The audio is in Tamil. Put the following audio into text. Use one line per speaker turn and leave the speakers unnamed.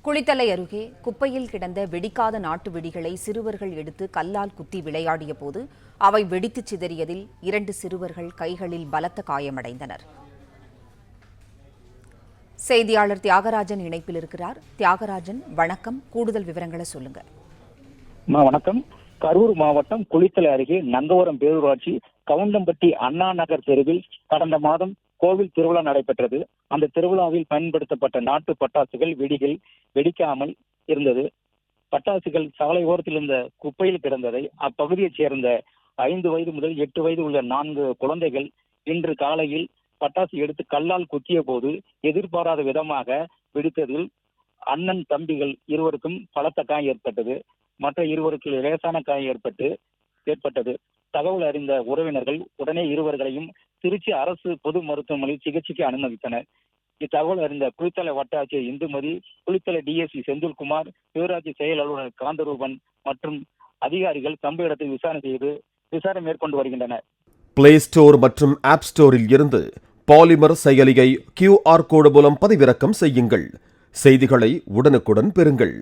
குளித்தலை அருகே குப்பையில் கிடந்த வெடிக்காத நாட்டு வெடிகளை சிறுவர்கள் எடுத்து கல்லால் குத்தி விளையாடிய போது அவை வெடித்துச் சிதறியதில் 2 சிறுவர்கள் கைகளில் பலத்த காயமடைந்தனர். செய்தியாளர் தியாகராஜன் இணைப்பில் இருக்கிறார். தியாகராஜன், வணக்கம். கூடுதல் விவரங்களை சொல்லுங்க.
வணக்கம். கரூர் மாவட்டம் குளித்தலை அருகே நங்கவரம் பேரூராட்சி கவுண்டம்பட்டி அண்ணா நகர் தெருவில் கடந்த மாதம் கோவில் திருவிழா நடைபெற்றது. அந்த திருவிழாவில் பயன்படுத்தப்பட்ட நாட்டு பட்டாசுகள் வெடிக்காமல் இருந்தது. பட்டாசுகள் சாலை ஓரத்தில் இருந்த குப்பையில் கிடந்ததை அப்பகுதியைச் சேர்ந்த 5 வயது முதல் 8 வயது உள்ள 4 குழந்தைகள் இன்று காலையில் பட்டாசு எடுத்து கல்லால் குத்திய போது எதிர்பாராத விதமாக வெடித்ததில் அண்ணன் தம்பிகள் இருவருக்கும் பலத்த காயம் ஏற்பட்டது. மற்ற இருவருக்கு லேசான காயம் ஏற்பட்டது. தகவல் அறிந்த உறவினர்கள் உடனே இருவர்களையும் திருச்சி அரசு பொது மருத்துவமனையில் சிகிச்சைக்கு அனுமதித்தனர். இத்தகவல் அறிந்த குளித்தலை வட்டாட்சியர் இந்துமதி, குளித்தலை டிஎஸ்பி செந்தில்குமார், பேரூராட்சி செயல் அலுவலர் காந்தரூபன் மற்றும் அதிகாரிகள் சம்பவ இடத்தில் விசாரணை மேற்கொண்டு வருகின்றனர்.
பிளே ஸ்டோர் மற்றும் ஆப் ஸ்டோரில் இருந்து பாலிமர் செயலியை QR கோடு மூலம் பதிவிறக்கம் செய்யுங்கள். செய்திகளை உடனுக்குடன் பெறுங்கள்.